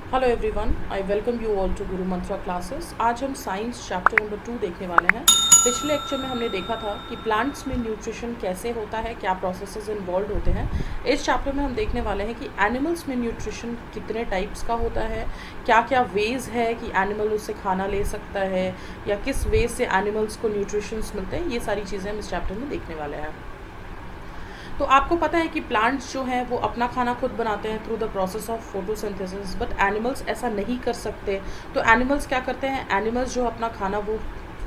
Hello everyone, I welcome you all to Guru Mantra classes. आज हम science chapter number 2 देखने वाले हैं। पिछले लेक्चर में हमने देखा था कि प्लांट्स में न्यूट्रिशन कैसे होता है, क्या प्रोसेसेस इन्वॉल्व होते हैं। इस चैप्टर में हम देखने वाले हैं कि एनिमल्स में न्यूट्रिशन कितने टाइप्स का होता है, क्या क्या वेज़ है कि एनिमल उससे खाना ले सकता है, या किस वे से एनिमल्स को न्यूट्रिशंस मिलते हैं। ये सारी चीज़ें हम इस चैप्टर में देखने वाले हैं। तो आपको पता है कि प्लांट्स जो हैं वो अपना खाना खुद बनाते हैं through the process of photosynthesis, but animals ऐसा नहीं कर सकते। तो एनिमल्स क्या करते हैं, एनिमल्स जो अपना खाना वो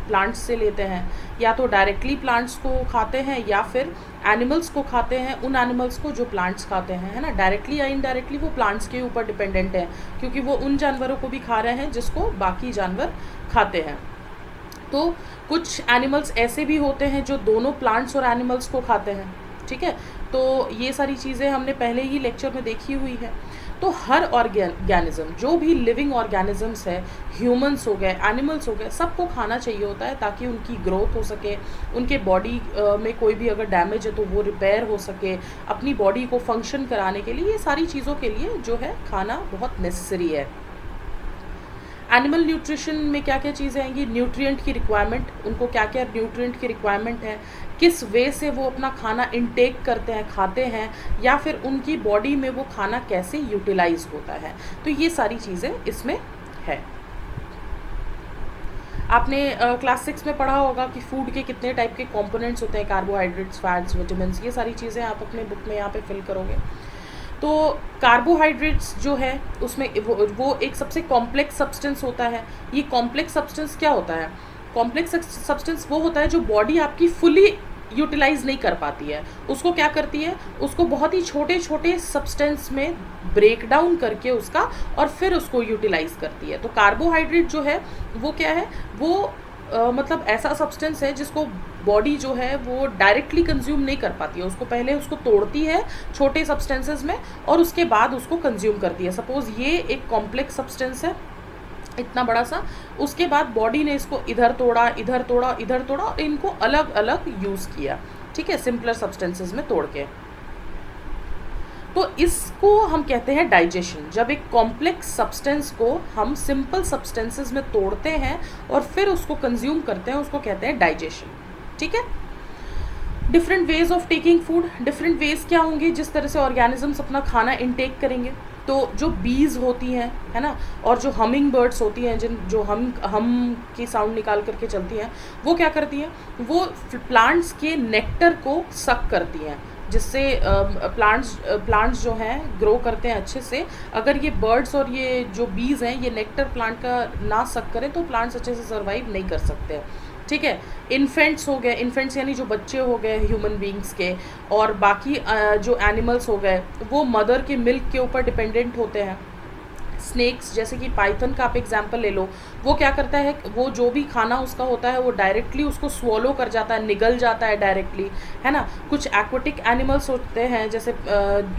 प्लांट्स से लेते हैं, या तो डायरेक्टली प्लांट्स को खाते हैं या फिर एनिमल्स को खाते हैं, उन एनिमल्स को जो प्लांट्स खाते हैं, है ना। डायरेक्टली या इनडायरेक्टली वो प्लांट्स के ऊपर डिपेंडेंट है, क्योंकि वो उन जानवरों को भी खा रहे हैं जिसको बाकी जानवर खाते हैं। तो कुछ एनिमल्स ऐसे भी होते हैं जो दोनों प्लांट्स और एनिमल्स को खाते हैं, ठीक है। तो ये सारी चीज़ें हमने पहले ही लेक्चर में देखी हुई है। तो हर ऑर्गेनिज्म, जो भी लिविंग ऑर्गेनिजम्स है, ह्यूमंस हो गए, एनिमल्स हो गए, सबको खाना चाहिए होता है ताकि उनकी ग्रोथ हो सके, उनके बॉडी में कोई भी अगर डैमेज है तो वो रिपेयर हो सके, अपनी बॉडी को फंक्शन कराने के लिए, ये सारी चीज़ों के लिए जो है खाना बहुत नेसेसरी है। एनिमल न्यूट्रिशन में क्या क्या चीज़ें आएंगी, न्यूट्रिएंट की रिक्वायरमेंट, उनको क्या क्या न्यूट्रिएंट की रिक्वायरमेंट है, किस वे से वो अपना खाना इनटेक करते हैं, खाते हैं, या फिर उनकी बॉडी में वो खाना कैसे यूटिलाइज होता है। तो ये सारी चीज़ें इसमें है। आपने क्लास 6 में पढ़ा होगा कि फूड के कितने टाइप के कंपोनेंट्स होते हैं, कार्बोहाइड्रेट्स, फैट्स, विटामिन, ये सारी चीज़ें आप अपने बुक में यहाँ पे फिल करोगे। तो कार्बोहाइड्रेट्स जो है उसमें वो एक सबसे कॉम्प्लेक्स सब्सटेंस होता है। ये कॉम्प्लेक्स सब्सटेंस क्या होता है, कॉम्प्लेक्स सब्सटेंस वो होता है जो बॉडी आपकी फुली यूटिलाइज नहीं कर पाती है। उसको क्या करती है, उसको बहुत ही छोटे छोटे सब्सटेंस में ब्रेक डाउन करके उसका, और फिर उसको यूटिलाइज करती है। तो कार्बोहाइड्रेट जो है वो क्या है, वो मतलब ऐसा सब्सटेंस है जिसको बॉडी जो है वो डायरेक्टली कंज्यूम नहीं कर पाती है। उसको पहले उसको तोड़ती है छोटे सब्सटेंसेस में और उसके बाद उसको कंज्यूम करती है। सपोज ये एक कॉम्प्लेक्स सब्सटेंस है इतना बड़ा सा, उसके बाद बॉडी ने इसको इधर तोड़ा, इधर तोड़ा, इधर तोड़ा, और इनको अलग अलग यूज़ किया, ठीक है, सिंपलर सब्सटेंसेस में तोड़ के। तो इसको हम कहते हैं डाइजेशन। जब एक कॉम्प्लेक्स सब्सटेंस को हम सिंपल सब्सटेंसेस में तोड़ते हैं और फिर उसको कंज्यूम करते हैं, उसको कहते हैं डाइजेशन, ठीक है। Different ways of taking food, different ways क्या होंगे जिस तरह से ऑर्गेनिजम्स अपना खाना इनटेक करेंगे। तो जो बीज होती हैं, है ना, और जो हमिंग बर्ड्स होती हैं, जो हम की साउंड निकाल करके चलती हैं, वो क्या करती हैं, वो प्लांट्स के नेक्टर को सक करती हैं, जिससे प्लांट्स जो हैं ग्रो करते हैं अच्छे से। अगर ये बर्ड्स और ये जो बीज हैं ये नेक्टर प्लांट का ना सक करें तो प्लांट्स अच्छे से सर्वाइव नहीं कर सकते, ठीक है। इन्फेंट्स हो गए, इन्फेंट्स यानी जो बच्चे हो गए ह्यूमन बींग्स के, और बाकी जो एनिमल्स हो गए वो मदर के मिल्क के ऊपर डिपेंडेंट होते हैं। स्नेक्स, जैसे कि पाइथन का आप एग्जाम्पल ले लो, वो क्या करता है, वो जो भी खाना उसका होता है वो डायरेक्टली उसको स्वॉलो कर जाता है, निगल जाता है डायरेक्टली, है ना। कुछ एक्वेटिक एनिमल्स होते हैं जैसे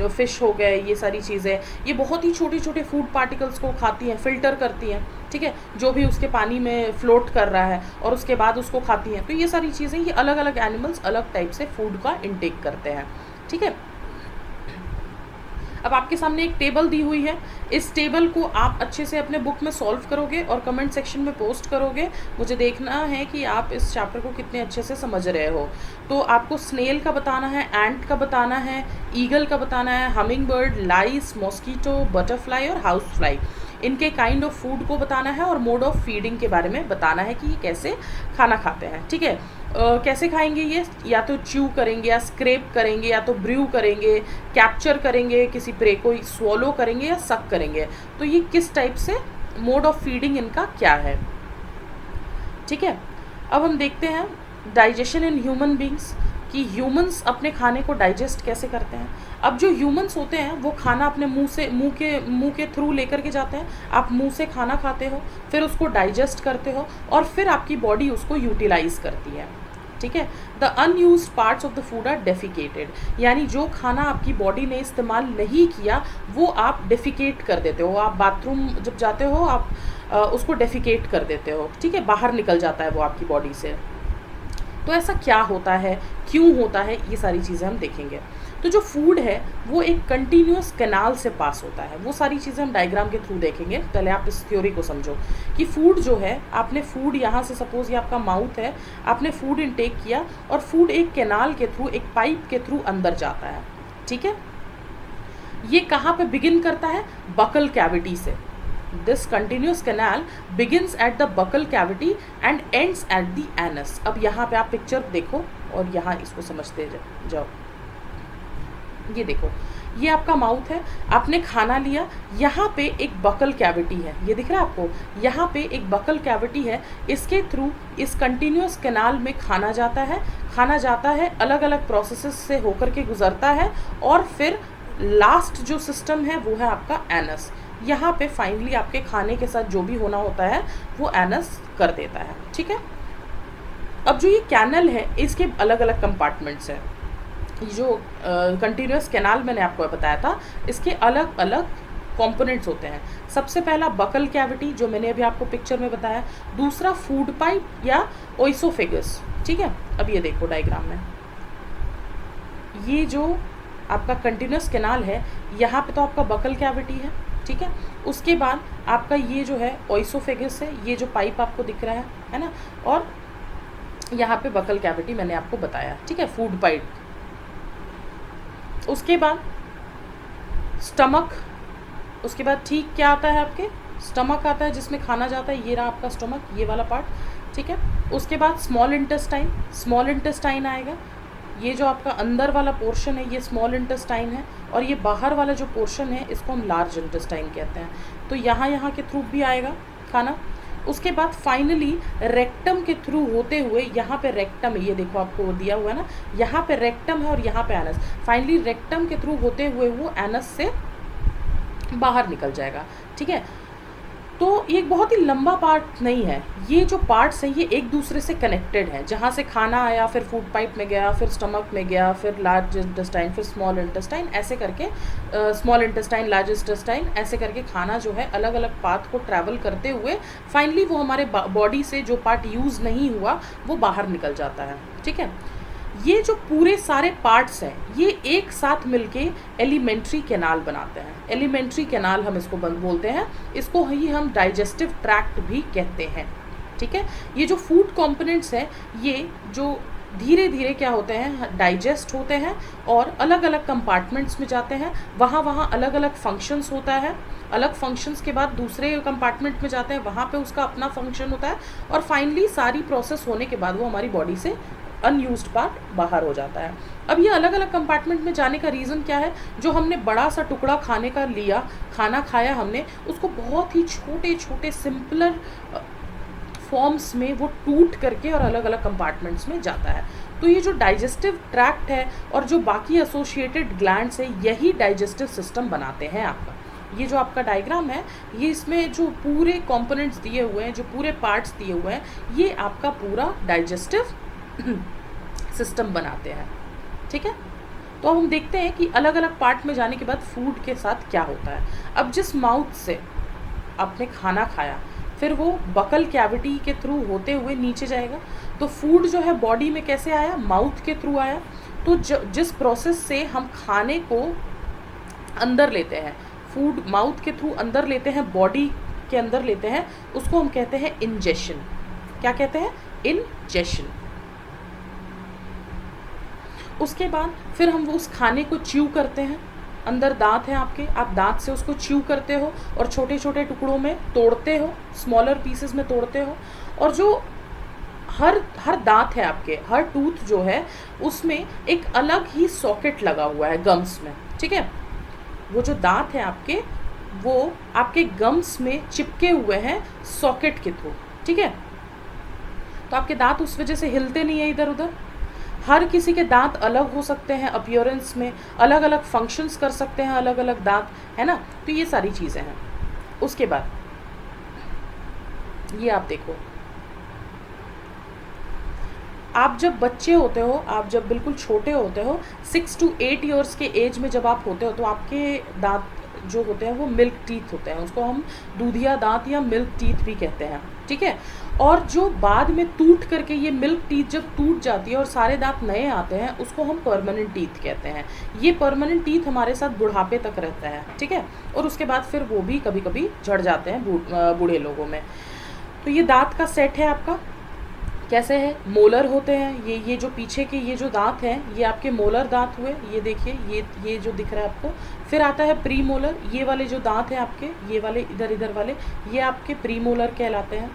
फिश हो गए, ये सारी चीज़ें, ये बहुत ही छोटे छोटे फूड पार्टिकल्स को खाती हैं, फिल्टर करती हैं, ठीक है, जो भी उसके पानी में फ्लोट कर रहा है, और उसके बाद उसको खाती हैं। तो ये सारी चीज़ें, ये अलग अलग एनिमल्स अलग टाइप से फूड का इनटेक करते हैं, ठीक है। अब आपके सामने एक टेबल दी हुई है, इस टेबल को आप अच्छे से अपने बुक में सॉल्व करोगे और कमेंट सेक्शन में पोस्ट करोगे। मुझे देखना है कि आप इस चैप्टर को कितने अच्छे से समझ रहे हो। तो आपको स्नेल का बताना है, एंट का बताना है, ईगल का बताना है, हमिंग बर्ड, लाइस, मॉस्किटो, बटरफ्लाई और हाउस फ्लाई, इनके काइंड ऑफ फूड को बताना है और मोड ऑफ फीडिंग के बारे में बताना है कि ये कैसे खाना खाते हैं, ठीक है। कैसे खाएंगे ये, या तो च्यू करेंगे, या स्क्रेप करेंगे, या तो ब्रू करेंगे, कैप्चर करेंगे किसी प्रे को, स्वॉलो करेंगे, या सक करेंगे। तो ये किस टाइप से मोड ऑफ फीडिंग इनका क्या है, ठीक है। अब हम देखते हैं डाइजेशन इन ह्यूमन बींग्स, कि ह्यूमंस अपने खाने को डाइजेस्ट कैसे करते हैं। अब जो ह्यूमंस होते हैं वो खाना अपने मुंह के थ्रू लेकर के जाते हैं। आप मुंह से खाना खाते हो, फिर उसको डाइजेस्ट करते हो, और फिर आपकी बॉडी उसको यूटिलाइज करती है, ठीक है। The unused parts of the food are defecated, यानी जो खाना आपकी बॉडी ने इस्तेमाल नहीं किया वो आप डेफिकेट कर देते हो। आप बाथरूम जब जाते हो आप उसको डेफिकेट कर देते हो, ठीक है, बाहर निकल जाता है वो आपकी बॉडी से। तो ऐसा क्या होता है, क्यों होता है, ये सारी चीज़ें हम देखेंगे। तो जो फूड है वो एक कंटिन्यूस कैनाल से पास होता है। वो सारी चीज़ें हम डायग्राम के थ्रू देखेंगे। पहले आप इस थ्योरी को समझो कि फूड जो है, आपने फूड यहाँ से, सपोज ये आपका माउथ है, आपने फूड इनटेक किया और फूड एक कैनाल के थ्रू, एक पाइप के थ्रू अंदर जाता है, ठीक है। ये कहाँ पे बिगिन करता है? बकल कैविटी से। This continuous canal begins at the buccal cavity and ends at the anus. अब यहाँ पे आप पिक्चर देखो और यहाँ इसको समझते जाओ। ये देखो, ये आपका माउथ है, आपने खाना लिया, यहाँ पे एक बकल कैविटी है, ये दिख रहा है आपको, यहाँ पे एक बकल कैविटी है, इसके थ्रू इस कंटिन्यूस कैनाल में खाना जाता है, अलग अलग प्रोसेसेस से होकर के गुजरता है और फिर लास्ट जो सिस्टम है वो है आपका एनस। यहाँ पे फाइनली आपके खाने के साथ जो भी होना होता है वो एनस कर देता है, ठीक है। अब जो ये कैनल है इसके अलग अलग कंपार्टमेंट्स हैं। जो कंटिन्यूस कैनाल मैंने आपको बताया था, इसके अलग अलग कंपोनेंट्स होते हैं। सबसे पहला बकल कैविटी, जो मैंने अभी आपको पिक्चर में बताया। दूसरा फूड पाइप या ओइसोफेगस, ठीक है। अब ये देखो डायग्राम में, ये जो आपका कंटिन्यूस कैनाल है, यहाँ पे तो आपका बकल कैविटी है, ठीक है। उसके बाद आपका ये जो है ओइसोफेगस है, ये जो पाइप आपको दिख रहा है ना, और यहाँ पे बकल कैविटी मैंने आपको बताया, ठीक है, फूड पाइप। उसके बाद स्टमक, उसके बाद ठीक क्या आता है आपके? स्टमक आता है जिसमें खाना जाता है, ये रहा आपका स्टमक, ये वाला पार्ट, ठीक है। उसके बाद स्मॉल इंटेस्टाइन आएगा, ये जो आपका अंदर वाला पोर्शन है ये स्मॉल इंटेस्टाइन है, और ये बाहर वाला जो पोर्शन है इसको हम लार्ज इंटेस्टाइन कहते हैं। तो यहाँ के थ्रू भी आएगा खाना। उसके बाद फाइनली रेक्टम के थ्रू होते हुए, यहाँ पे रेक्टम है, ये देखो आपको दिया हुआ है ना, यहाँ पे रेक्टम है और यहाँ पे एनस। फाइनली रेक्टम के थ्रू होते हुए वो एनस से बाहर निकल जाएगा, ठीक है। तो ये एक बहुत ही लंबा पार्ट नहीं है, ये जो पार्ट्स हैं ये एक दूसरे से कनेक्टेड हैं। जहाँ से खाना आया, फिर फूड पाइप में गया, फिर स्टमक में गया, फिर लार्ज इंटेस्टाइन, फिर स्मॉल इंटेस्टाइन, ऐसे करके स्मॉल इंटेस्टाइन, लार्ज इंटेस्टाइन, ऐसे करके खाना जो है अलग अलग पाथ को ट्रैवल करते हुए फाइनली वो हमारे बॉडी से जो पार्ट यूज़ नहीं हुआ वो बाहर निकल जाता है, ठीक है। ये जो पूरे सारे पार्ट्स हैं ये एक साथ मिलके एलिमेंट्री कैनाल बनाते हैं। एलिमेंट्री कैनाल हम इसको बोलते हैं, इसको ही हम डाइजेस्टिव ट्रैक्ट भी कहते हैं, ठीक है। ये जो फूड कंपोनेंट्स हैं ये जो धीरे धीरे क्या होते हैं, डाइजेस्ट होते हैं और अलग अलग कंपार्टमेंट्स में जाते हैं। वहाँ अलग अलग फंक्शंस होता है, अलग फंक्शंस के बाद दूसरे कंपार्टमेंट में जाते हैं, वहाँ पे उसका अपना फंक्शन होता है, और फाइनली सारी प्रोसेस होने के बाद वो हमारी बॉडी से अनयूज्ड पार्ट बाहर हो जाता है। अब ये अलग अलग कंपार्टमेंट में जाने का रीज़न क्या है? जो हमने बड़ा सा टुकड़ा खाने का लिया, खाना खाया हमने, उसको बहुत ही छोटे छोटे सिंपलर फॉर्म्स में वो टूट करके और अलग अलग कंपार्टमेंट्स में जाता है। तो ये जो डाइजेस्टिव ट्रैक्ट है और जो बाकी एसोसिएटेड ग्लैंड्स है, यही डाइजेस्टिव सिस्टम बनाते हैं आपका। ये जो आपका डायग्राम है, ये इसमें जो पूरे कंपोनेंट्स दिए हुए हैं, जो पूरे पार्ट्स दिए हुए हैं, ये आपका पूरा डाइजेस्टिव सिस्टम बनाते हैं, ठीक है। तो हम देखते हैं कि अलग अलग पार्ट में जाने के बाद फूड के साथ क्या होता है। अब जिस माउथ से आपने खाना खाया, फिर वो बकल कैविटी के थ्रू होते हुए नीचे जाएगा। तो फूड जो है बॉडी में कैसे आया? माउथ के थ्रू आया। तो जिस प्रोसेस से हम खाने को अंदर लेते हैं, फूड माउथ के थ्रू अंदर लेते हैं, बॉडी के अंदर लेते हैं, उसको हम कहते हैं इंजेशन। क्या कहते हैं? इंजेशन। उसके बाद फिर हम उस खाने को च्यू करते हैं। अंदर दांत हैं आपके, आप दांत से उसको च्यू करते हो और छोटे छोटे टुकड़ों में तोड़ते हो, स्मॉलर पीसेस में तोड़ते हो। और जो हर दांत है आपके, हर टूथ जो है उसमें एक अलग ही सॉकेट लगा हुआ है गम्स में, ठीक है। वो जो दांत है आपके, वो आपके गम्स में चिपके हुए हैं सॉकेट के थ्रू, ठीक है। तो आपके दांत उस वजह से हिलते नहीं है इधर उधर। हर किसी के दांत अलग हो सकते हैं, अपीयरेंस में अलग अलग फंक्शंस कर सकते हैं अलग अलग दांत, है ना। तो ये सारी चीज़ें हैं। उसके बाद ये आप देखो, आप जब बच्चे होते हो, आप जब बिल्कुल छोटे होते हो, 6 to 8 ईयर्स के एज में जब आप होते हो, तो आपके दांत जो होते हैं वो मिल्क टीथ होते हैं, उसको हम दूधिया दांत या मिल्क टीथ भी कहते हैं, ठीक है। और जो बाद में टूट करके ये मिल्क टीथ जब टूट जाती है और सारे दांत नए आते हैं, उसको हम परमानेंट टीथ कहते हैं। ये परमानेंट टीथ हमारे साथ बुढ़ापे तक रहता है, ठीक है, और उसके बाद फिर वो भी कभी कभी झड़ जाते हैं बूढ़े लोगों में। तो ये दांत का सेट है आपका। कैसे है? मोलर होते हैं, ये जो पीछे के ये जो दांत हैं ये आपके मोलर दांत हुए, ये देखिए, ये जो दिख रहा है आपको। फिर आता है प्री मोलर, ये वाले जो दांत हैं आपके, ये वाले इधर वाले, ये आपके प्री मोलर कहलाते हैं।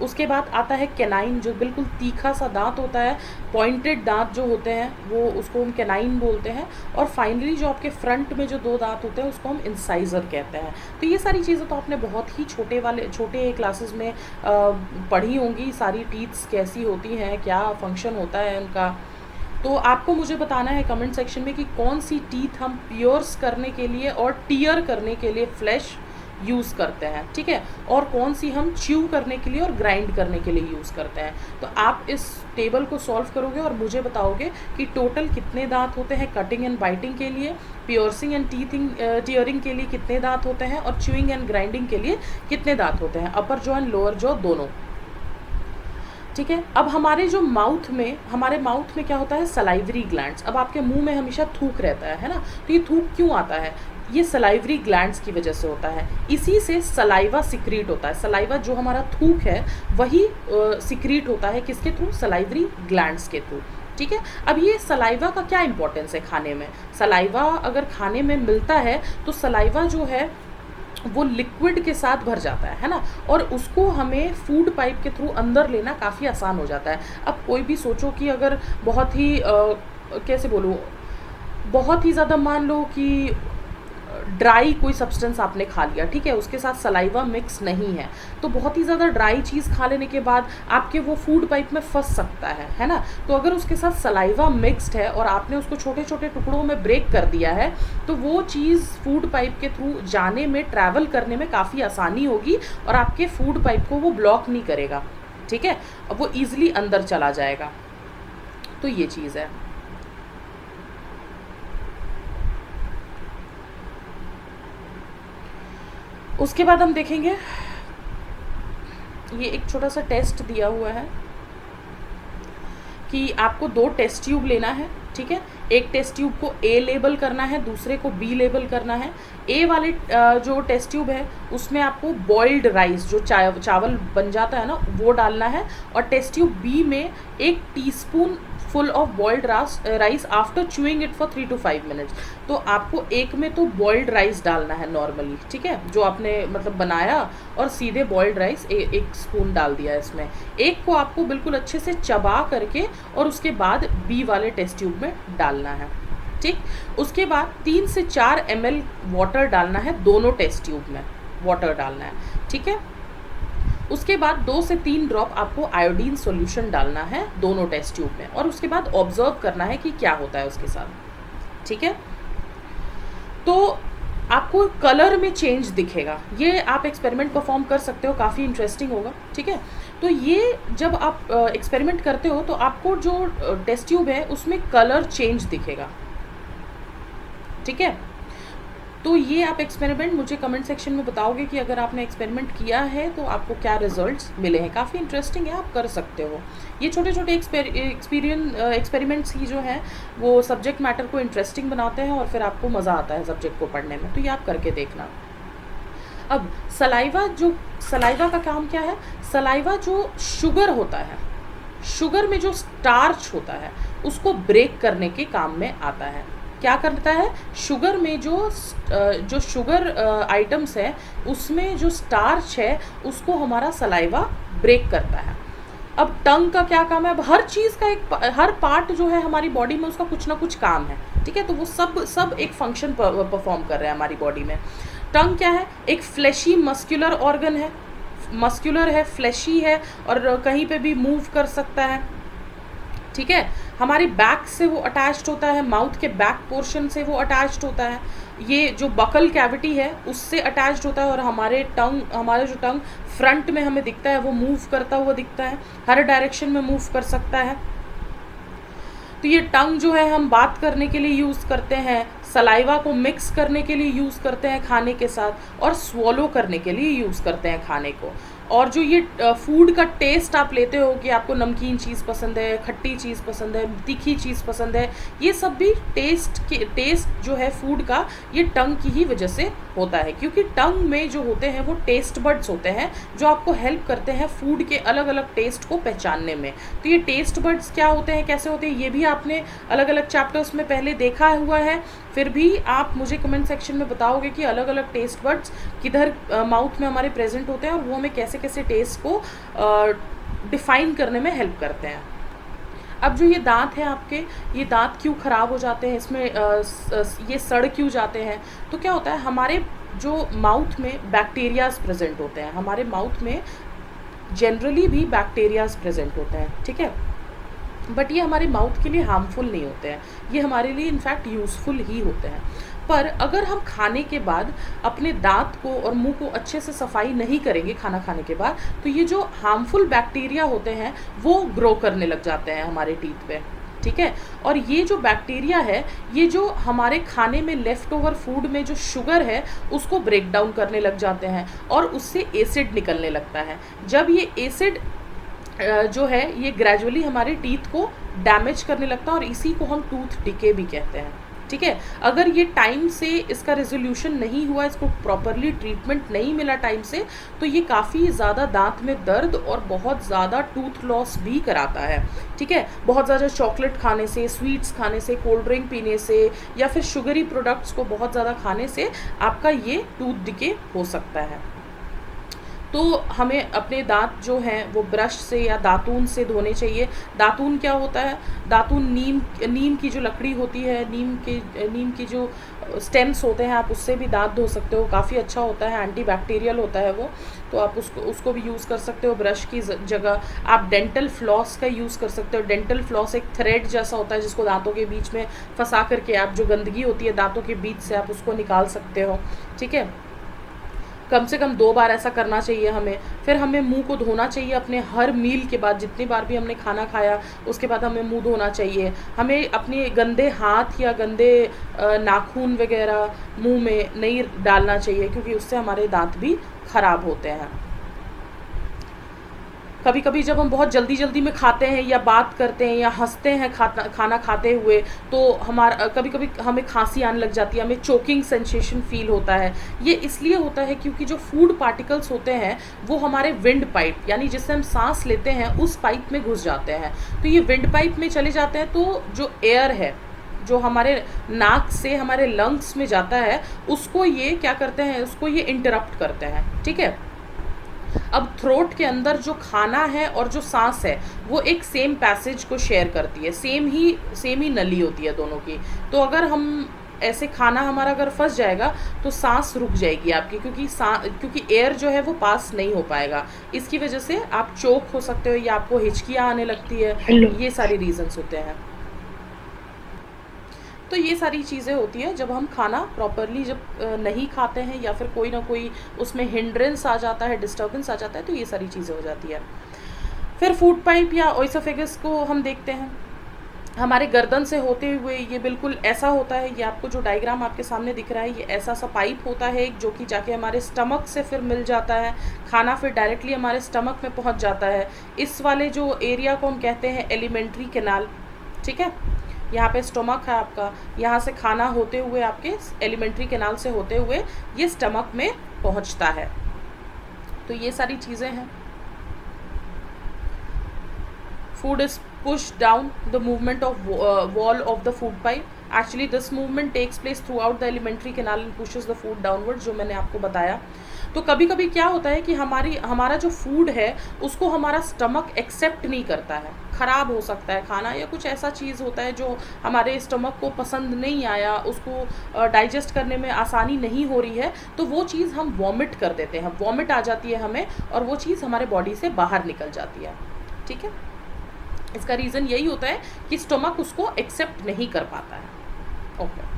उसके बाद आता है कैनाइन, जो बिल्कुल तीखा सा दांत होता है, पॉइंटेड दांत जो होते हैं वो, उसको हम कैनाइन बोलते हैं। और फाइनली जो आपके फ्रंट में जो 2 दांत होते हैं उसको हम इंसाइजर कहते हैं। तो ये सारी चीज़ें तो आपने बहुत ही छोटे क्लासेस में पढ़ी होंगी, सारी टीथ्स कैसी होती हैं, क्या फंक्शन होता है उनका। तो आपको मुझे बताना है कमेंट सेक्शन में कि कौन सी टीथ हम पियर्स करने के लिए और टीयर करने के लिए फ्लैश यूज़ करते हैं, ठीक है, और कौन सी हम च्यू करने के लिए और ग्राइंड करने के लिए यूज़ करते हैं। तो आप इस टेबल को सॉल्व करोगे और मुझे बताओगे कि टोटल कितने दांत होते हैं कटिंग एंड बाइटिंग के लिए, पियर्सिंग एंड टीयरिंग के लिए कितने दांत होते हैं, और च्यूइंग एंड ग्राइंडिंग के लिए कितने दांत होते हैं, अपर जॉ एंड लोअर जॉ दोनों, ठीक है। अब हमारे माउथ में क्या होता है? Salivary glands. अब आपके मुंह में हमेशा थूक रहता है ना, तो ये थूक क्यों आता है? ये सलाइवरी ग्लैंड्स की वजह से होता है। इसी से सलाइवा सिक्रीट होता है। सलाइवा जो हमारा थूक है वही सिक्रीट होता है किसके थ्रू? सलाइवरी ग्लैंड्स के थ्रू, ठीक है। अब ये सलाइवा का क्या इंपॉर्टेंस है खाने में? सलाइवा अगर खाने में मिलता है तो सलाइवा जो है वो लिक्विड के साथ भर जाता है ना, और उसको हमें फूड पाइप के थ्रू अंदर लेना काफ़ी आसान हो जाता है। अब कोई भी सोचो कि अगर बहुत ही कैसे बोलूँ, बहुत ही ज़्यादा मान लो कि ड्राई कोई सब्सटेंस आपने खा लिया, ठीक है, उसके साथ सलाइवा मिक्स नहीं है, तो बहुत ही ज़्यादा ड्राई चीज़ खा लेने के बाद आपके वो फूड पाइप में फंस सकता है ना। तो अगर उसके साथ सलाइवा मिक्स्ड है और आपने उसको छोटे छोटे टुकड़ों में ब्रेक कर दिया है, तो वो चीज़ फूड पाइप के थ्रू जाने में, ट्रैवल करने में काफ़ी आसानी होगी और आपके फूड पाइप को वो ब्लॉक नहीं करेगा, ठीक है, अब वो ईजिली अंदर चला जाएगा। तो ये चीज़ है। उसके बाद हम देखेंगे, ये एक छोटा सा टेस्ट दिया हुआ है कि आपको 2 टेस्ट ट्यूब लेना है, ठीक है। एक टेस्ट ट्यूब को A लेबल करना है, दूसरे को B लेबल करना है। A वाले जो टेस्ट ट्यूब है उसमें आपको बॉइल्ड राइस, जो चावल बन जाता है ना, वो डालना है, और टेस्ट ट्यूब B में 1 teaspoon full of boiled rice after chewing it for 3 to 5 minutes. तो आपको एक में तो बॉइल्ड राइस डालना है नॉर्मली, ठीक है, जो आपने मतलब बनाया और सीधे बॉइल्ड राइस 1 स्पून डाल दिया इसमें। एक को आपको बिल्कुल अच्छे से चबा करके और उसके बाद B वाले टेस्ट ट्यूब में डालना है, ठीक। उसके बाद 3 से 4 ml वाटर डालना है, दोनों टेस्ट ट्यूब में वाटर डालना है, ठीक है। उसके बाद 2 से 3 ड्रॉप आपको आयोडीन सॉल्यूशन डालना है दोनों टेस्ट ट्यूब में, और उसके बाद ऑब्जर्व करना है कि क्या होता है उसके साथ, ठीक है। तो आपको कलर में चेंज दिखेगा, ये आप एक्सपेरिमेंट परफॉर्म कर सकते हो, काफ़ी इंटरेस्टिंग होगा, ठीक है। तो ये जब आप एक्सपेरिमेंट करते हो तो आपको जो टेस्ट ट्यूब है उसमें कलर चेंज दिखेगा, ठीक है। तो ये आप एक्सपेरिमेंट मुझे कमेंट सेक्शन में बताओगे कि अगर आपने एक्सपेरिमेंट किया है तो आपको क्या रिजल्ट्स मिले हैं। काफ़ी इंटरेस्टिंग है, आप कर सकते हो। ये छोटे छोटे एक्सपेरिमेंट्स ही जो हैं वो सब्जेक्ट मैटर को इंटरेस्टिंग बनाते हैं और फिर आपको मज़ा आता है सब्जेक्ट को पढ़ने में, तो ये आप करके देखना। अब सलाइवा का काम क्या है? सलाइवा जो शुगर होता है, शुगर में जो स्टार्च होता है उसको ब्रेक करने के काम में आता है। क्या करता है? शुगर में जो शुगर आइटम्स है उसमें जो स्टार्च है उसको हमारा सलाइवा ब्रेक करता है। अब टंग का क्या काम है? अब हर चीज़ का हर पार्ट जो है हमारी बॉडी में उसका कुछ ना कुछ काम है, ठीक है। तो वो सब एक फंक्शन परफॉर्म कर रहे हैं हमारी बॉडी में। टंग क्या है? एक फ्लैशी मस्कुलर ऑर्गन है, मस्कुलर है, फ्लैशी है और कहीं पे भी मूव कर सकता है, ठीक है। हमारी बैक से वो अटैच्ड होता है, माउथ के बैक पोर्शन से वो अटैच्ड होता है, ये जो बकल कैविटी है उससे अटैच्ड होता है, और हमारा जो टंग फ्रंट में हमें दिखता है वो मूव करता हुआ दिखता है, हर डायरेक्शन में मूव कर सकता है। तो ये टंग जो है हम बात करने के लिए यूज़ करते हैं, सलाइवा को मिक्स करने के लिए यूज़ करते हैं खाने के साथ, और स्वॉलो करने के लिए यूज़ करते हैं खाने को। और जो ये फूड का टेस्ट आप लेते हो कि आपको नमकीन चीज़ पसंद है, खट्टी चीज़ पसंद है, तीखी चीज़ पसंद है, ये सब भी टेस्ट जो है फूड का, ये टंग की ही वजह से होता है। क्योंकि टंग में जो होते हैं वो टेस्ट बड्स होते हैं जो आपको हेल्प करते हैं फूड के अलग अलग टेस्ट को पहचानने में। तो ये टेस्ट बड्स क्या होते हैं, कैसे होते हैं, ये भी आपने अलग अलग चैप्टर्स में पहले देखा हुआ है। फिर भी आप मुझे कमेंट सेक्शन में बताओगे कि अलग अलग टेस्ट बड्स किधर माउथ में हमारे प्रेजेंट होते हैं और वो हमें कैसे कैसे टेस्ट को डिफाइन करने में हेल्प करते हैं। अब जो ये दांत हैं आपके, ये दांत क्यों ख़राब हो जाते हैं, इसमें ये सड़ क्यों जाते हैं? तो क्या होता है, हमारे जो माउथ में बैक्टीरियाज प्रेजेंट होते हैं, हमारे माउथ में जनरली भी बैक्टीरियाज प्रेजेंट होते हैं, ठीक है, बट ये हमारे माउथ के लिए हार्मफुल नहीं होते हैं, ये हमारे लिए इनफैक्ट यूज़फुल ही होते हैं। पर अगर हम खाने के बाद अपने दांत को और मुंह को अच्छे से सफाई नहीं करेंगे खाना खाने के बाद, तो ये जो हार्मफुल बैक्टीरिया होते हैं वो ग्रो करने लग जाते हैं हमारे टीथ पे, ठीक है। और ये जो बैक्टीरिया है, ये जो हमारे खाने में लेफ़्ट ओवर फूड में जो शुगर है उसको ब्रेक डाउन करने लग जाते हैं और उससे एसिड निकलने लगता है। जब ये एसिड जो है ये ग्रेजुअली हमारे टीथ को डैमेज करने लगता है और इसी को हम टूथ डिके भी कहते हैं, ठीक है। अगर ये टाइम से इसका रेजोल्यूशन नहीं हुआ, इसको प्रॉपरली ट्रीटमेंट नहीं मिला टाइम से, तो ये काफ़ी ज़्यादा दांत में दर्द और बहुत ज़्यादा टूथ लॉस भी कराता है, ठीक है। बहुत ज़्यादा चॉकलेट खाने से, स्वीट्स खाने से, कोल्ड ड्रिंक पीने से या फिर शुगरी प्रोडक्ट्स को बहुत ज़्यादा खाने से आपका ये टूथ डिके हो सकता है। तो हमें अपने दांत जो हैं वो ब्रश से या दातून से धोने चाहिए। दातून क्या होता है, दातून नीम की जो लकड़ी होती है, नीम की जो स्टेम्स होते हैं, आप उससे भी दांत धो सकते हो, काफ़ी अच्छा होता है, एंटीबैक्टीरियल होता है वो, तो आप उसको भी यूज़ कर सकते हो ब्रश की जगह। आप डेंटल फ्लॉस का यूज़ कर सकते हो। डेंटल फ्लॉस एक थ्रेड जैसा होता है जिसको दांतों के बीच में फंसा करके आप जो गंदगी होती है दांतों के बीच से आप उसको निकाल सकते हो, ठीक है। कम से कम 2 बार ऐसा करना चाहिए हमें। फिर हमें मुंह को धोना चाहिए अपने हर मील के बाद, जितनी बार भी हमने खाना खाया उसके बाद हमें मुंह धोना चाहिए। हमें अपने गंदे हाथ या गंदे नाखून वगैरह मुंह में नहीं डालना चाहिए क्योंकि उससे हमारे दांत भी ख़राब होते हैं। कभी कभी जब हम बहुत जल्दी में खाते हैं या बात करते हैं या हंसते हैं खाना खाते हुए, तो हमारा कभी कभी हमें खांसी आने लग जाती है, हमें चोकिंग सेंसेशन फील होता है। ये इसलिए होता है क्योंकि जो फूड पार्टिकल्स होते हैं वो हमारे विंड पाइप यानी जिससे हम सांस लेते हैं उस पाइप में घुस जाते हैं। तो ये विंड पाइप में चले जाते हैं, तो जो एयर है जो हमारे नाक से हमारे लंग्स में जाता है उसको ये क्या करते हैं, उसको ये इंटरप्ट करते हैं, ठीक है। अब थ्रोट के अंदर जो खाना है और जो सांस है वो एक सेम पैसेज को शेयर करती है, सेम ही नली होती है दोनों की। तो अगर हम ऐसे खाना हमारा अगर फंस जाएगा तो सांस रुक जाएगी आपकी, क्योंकि एयर जो है वो पास नहीं हो पाएगा। इसकी वजह से आप चोक हो सकते हो या आपको हिचकियाँ आने लगती है। ये सारी रीजंस होते हैं। तो ये सारी चीज़ें होती हैं जब हम खाना प्रॉपरली जब नहीं खाते हैं या फिर कोई ना कोई उसमें हिंड्रेंस आ जाता है, डिस्टर्बेंस आ जाता है, तो ये सारी चीज़ें हो जाती है। फिर फूड पाइप या ओइसोफेगस को हम देखते हैं। हमारे गर्दन से होते हुए ये बिल्कुल ऐसा होता है, ये आपको जो डायग्राम आपके सामने दिख रहा है ये ऐसा सा पाइप होता है जो कि जाके हमारे स्टमक से फिर मिल जाता है, खाना फिर डायरेक्टली हमारे स्टमक में पहुंच जाता है। इस वाले जो एरिया को हम कहते हैं एलिमेंट्री कैनाल, ठीक है। यहाँ पे स्टमक है आपका, यहाँ से खाना होते हुए आपके एलिमेंट्री कैनाल से होते हुए ये स्टमक में पहुँचता है। तो ये सारी चीज़ें हैं। Food is pushed down the movement of wall of the food pipe. Actually this movement takes place throughout the alimentary canal and pushes the food downwards, जो मैंने आपको बताया। तो कभी कभी क्या होता है कि हमारा जो फूड है उसको हमारा स्टमक एक्सेप्ट नहीं करता है, ख़राब हो सकता है खाना या कुछ ऐसा चीज़ होता है जो हमारे स्टमक को पसंद नहीं आया, उसको डाइजेस्ट करने में आसानी नहीं हो रही है, तो वो चीज़ हम वॉमिट कर देते हैं, वॉमिट आ जाती है हमें और वो चीज़ हमारे बॉडी से बाहर निकल जाती है, ठीक है। इसका रीज़न यही होता है कि स्टमक उसको एक्सेप्ट नहीं कर पाता है। ओके,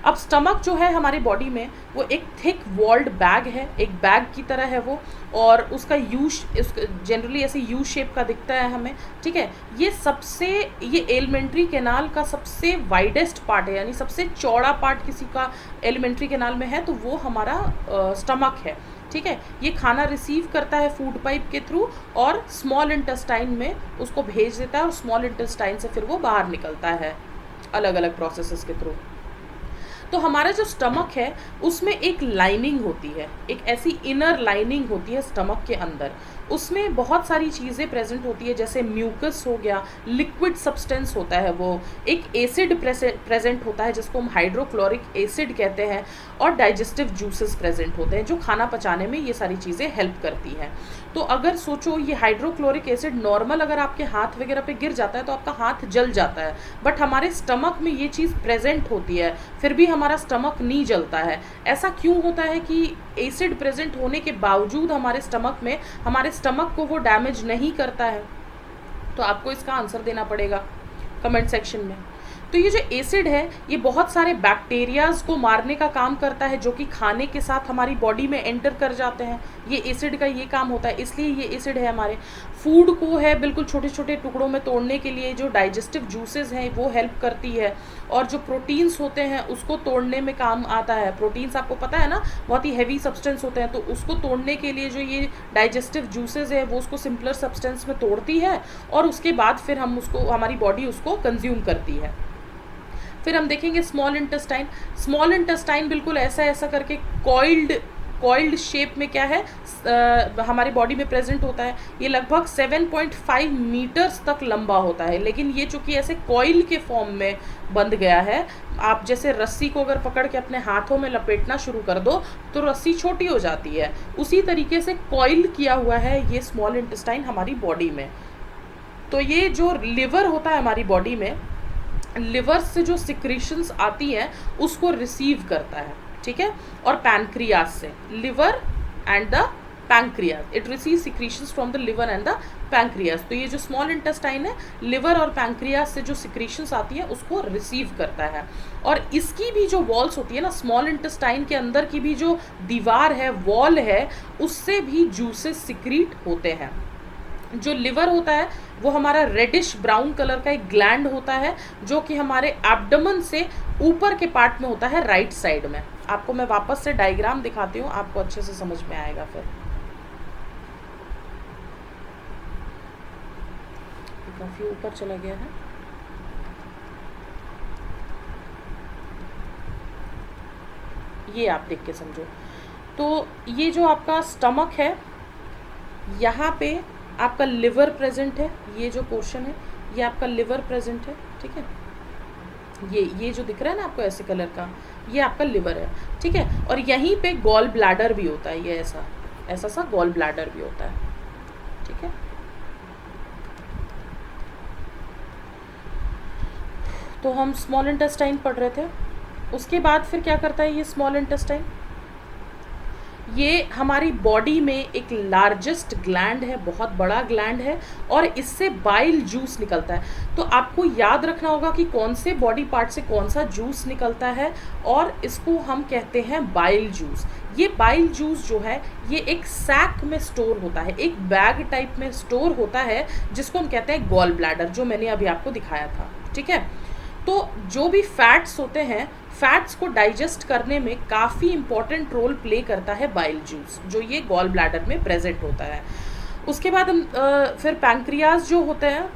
अब स्टमक जो है हमारी बॉडी में वो एक थिक वॉल्ड बैग है, एक बैग की तरह है वो, और उसका जनरली ऐसे यू शेप का दिखता है हमें, ठीक है। ये एलिमेंट्री कैनाल का सबसे वाइडेस्ट पार्ट है, यानी सबसे चौड़ा पार्ट किसी का एलिमेंट्री कैनाल में है तो वो हमारा स्टमक है, ठीक है। ये खाना रिसीव करता है फूड पाइप के थ्रू और स्मॉल इंटेस्टाइन में उसको भेज देता है, और स्मॉल इंटेस्टाइन से फिर वो बाहर निकलता है अलग अलग प्रोसेसेस के थ्रू। तो हमारा जो स्टमक है उसमें एक लाइनिंग होती है, एक ऐसी इनर लाइनिंग होती है स्टमक के अंदर, उसमें बहुत सारी चीज़ें प्रेजेंट होती है, जैसे म्यूकस हो गया, लिक्विड सब्सटेंस होता है वो, एक एसिड प्रेजेंट होता है जिसको हम हाइड्रोक्लोरिक एसिड कहते हैं, और डाइजेस्टिव जूसेस प्रेजेंट होते हैं जो खाना पचाने में ये सारी चीज़ें हेल्प करती हैं। तो अगर सोचो ये हाइड्रोक्लोरिक एसिड नॉर्मल अगर आपके हाथ वगैरह पे गिर जाता है तो आपका हाथ जल जाता है, बट हमारे स्टमक में ये चीज़ प्रेजेंट होती है फिर भी हमारा स्टमक नहीं जलता है। ऐसा क्यों होता है कि एसिड प्रेजेंट होने के बावजूद हमारे स्टमक को वो डैमेज नहीं करता है? तो आपको इसका आंसर देना पड़ेगा कमेंट सेक्शन में। तो ये जो एसिड है ये बहुत सारे बैक्टीरियाज को मारने का काम करता है जो कि खाने के साथ हमारी बॉडी में एंटर कर जाते हैं, ये एसिड का ये काम होता है, इसलिए ये एसिड है हमारे फूड को है बिल्कुल छोटे छोटे टुकड़ों में तोड़ने के लिए। जो डाइजेस्टिव जूसेस हैं वो हेल्प करती है, और जो प्रोटीन्स होते हैं उसको तोड़ने में काम आता है। प्रोटीन्स आपको पता है ना बहुत ही हैवी सब्सटेंस होते हैं, तो उसको तोड़ने के लिए जो ये डाइजेस्टिव जूसेस है वो उसको सिंपलर सब्सटेंस में तोड़ती है, और उसके बाद फिर हमारी बॉडी उसको कंज्यूम करती है। फिर हम देखेंगे स्मॉल इंटेस्टाइन बिल्कुल ऐसा करके कॉइल्ड शेप में क्या है हमारी बॉडी में प्रेजेंट होता है। ये लगभग 7.5 मीटर्स तक लंबा होता है, लेकिन ये चूंकि ऐसे कॉइल के फॉर्म में बंध गया है, आप जैसे रस्सी को अगर पकड़ के अपने हाथों में लपेटना शुरू कर दो तो रस्सी छोटी हो जाती है, उसी तरीके से कॉइल किया हुआ है ये स्मॉल इंटेस्टाइन हमारी बॉडी में। तो ये जो लिवर होता है हमारी बॉडी में, लिवर से जो सिक्रीशंस आती हैं उसको रिसीव करता है, ठीक है, और पैनक्रियाज से, liver and the pancreas, it receive secretions from the liver and the pancreas. तो ये जो स्मॉल इंटेस्टाइन है लिवर और पैनक्रियाज से जो सिक्रीशंस आती है उसको रिसीव करता है, और इसकी भी जो वॉल्स होती है ना, स्मॉल इंटेस्टाइन के अंदर की भी जो दीवार है, वॉल है, उससे भी जूसेस सिक्रीट होते हैं। जो लिवर होता है वो हमारा रेडिश ब्राउन कलर का एक ग्लैंड होता है जो कि हमारे एब्डोमेन से ऊपर के पार्ट में होता है, राइट साइड में। आपको मैं वापस से डायग्राम दिखाती हूँ, आपको अच्छे से समझ में आएगा। फिर काफी ऊपर चला गया है, ये आप देख के समझो। तो ये जो आपका स्टमक है यहाँ पे आपका लिवर प्रेजेंट है, ये जो पोर्शन है ये आपका लिवर प्रेजेंट है, ठीक है। ये जो दिख रहा है ना आपको ऐसे कलर का, ये आपका लिवर है, ठीक है। और यहीं पे गॉल ब्लैडर भी होता है, ये ऐसा सा गॉल ब्लैडर भी होता है, ठीक है। तो हम स्मॉल इंटेस्टाइन पढ़ रहे थे, उसके बाद फिर क्या करता है ये स्मॉल इंटेस्टाइन, ये हमारी बॉडी में एक लार्जेस्ट ग्लैंड है, बहुत बड़ा ग्लैंड है, और इससे बाइल जूस निकलता है। तो आपको याद रखना होगा कि कौन से बॉडी पार्ट से कौन सा जूस निकलता है, और इसको हम कहते हैं बाइल जूस। ये बाइल जूस जो है ये एक सैक में स्टोर होता है, एक बैग टाइप में स्टोर होता है, जिसको हम कहते हैं गॉल ब्लैडर, जो मैंने अभी आपको दिखाया था, ठीक है। तो जो भी फैट्स होते हैं, फैट्स को डाइजेस्ट करने में काफ़ी इंपॉर्टेंट रोल प्ले करता है बाइल जूस, जो ये गॉल ब्लैडर में प्रेजेंट होता है। उसके बाद हम फिर पैंक्रियाज जो होते हैं,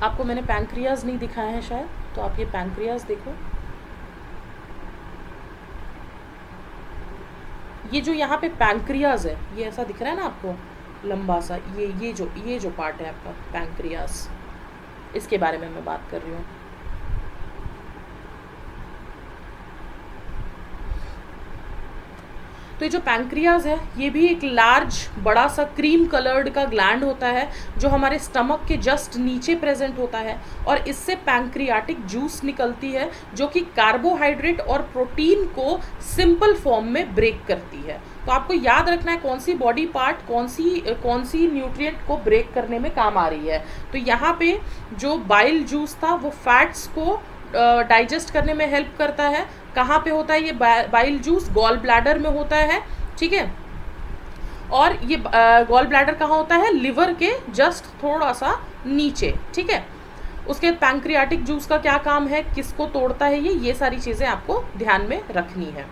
आपको मैंने पैंक्रियाज नहीं दिखाया है शायद, तो आप ये पैंक्रियाज देखो, ये जो यहाँ पे पैंक्रियाज है ये ऐसा दिख रहा है ना आपको लंबा सा, ये जो पार्ट है आपका पैंक्रियाज, इसके बारे में मैं बात कर रही हूँ। तो ये जो पैंक्रियाज है ये भी एक लार्ज बड़ा सा क्रीम कलर्ड का ग्लैंड होता है जो हमारे स्टमक के जस्ट नीचे प्रेजेंट होता है, और इससे पैंक्रियाटिक जूस निकलती है जो कि कार्बोहाइड्रेट और प्रोटीन को सिंपल फॉर्म में ब्रेक करती है। तो आपको याद रखना है कौन सी बॉडी पार्ट कौन सी न्यूट्रिएंट को ब्रेक करने में काम आ रही है। तो यहाँ पे जो बाइल जूस था वो फैट्स को डाइजेस्ट करने में हेल्प करता है। कहाँ पे होता है ये बाइल जूस? गॉल ब्लैडर में होता है, ठीक है। और ये गॉल ब्लैडर कहाँ होता है? लिवर के जस्ट थोड़ा सा नीचे, ठीक है। उसके पैंक्रियाटिक जूस का क्या काम है, किसको तोड़ता है ये सारी चीज़ें आपको ध्यान में रखनी है।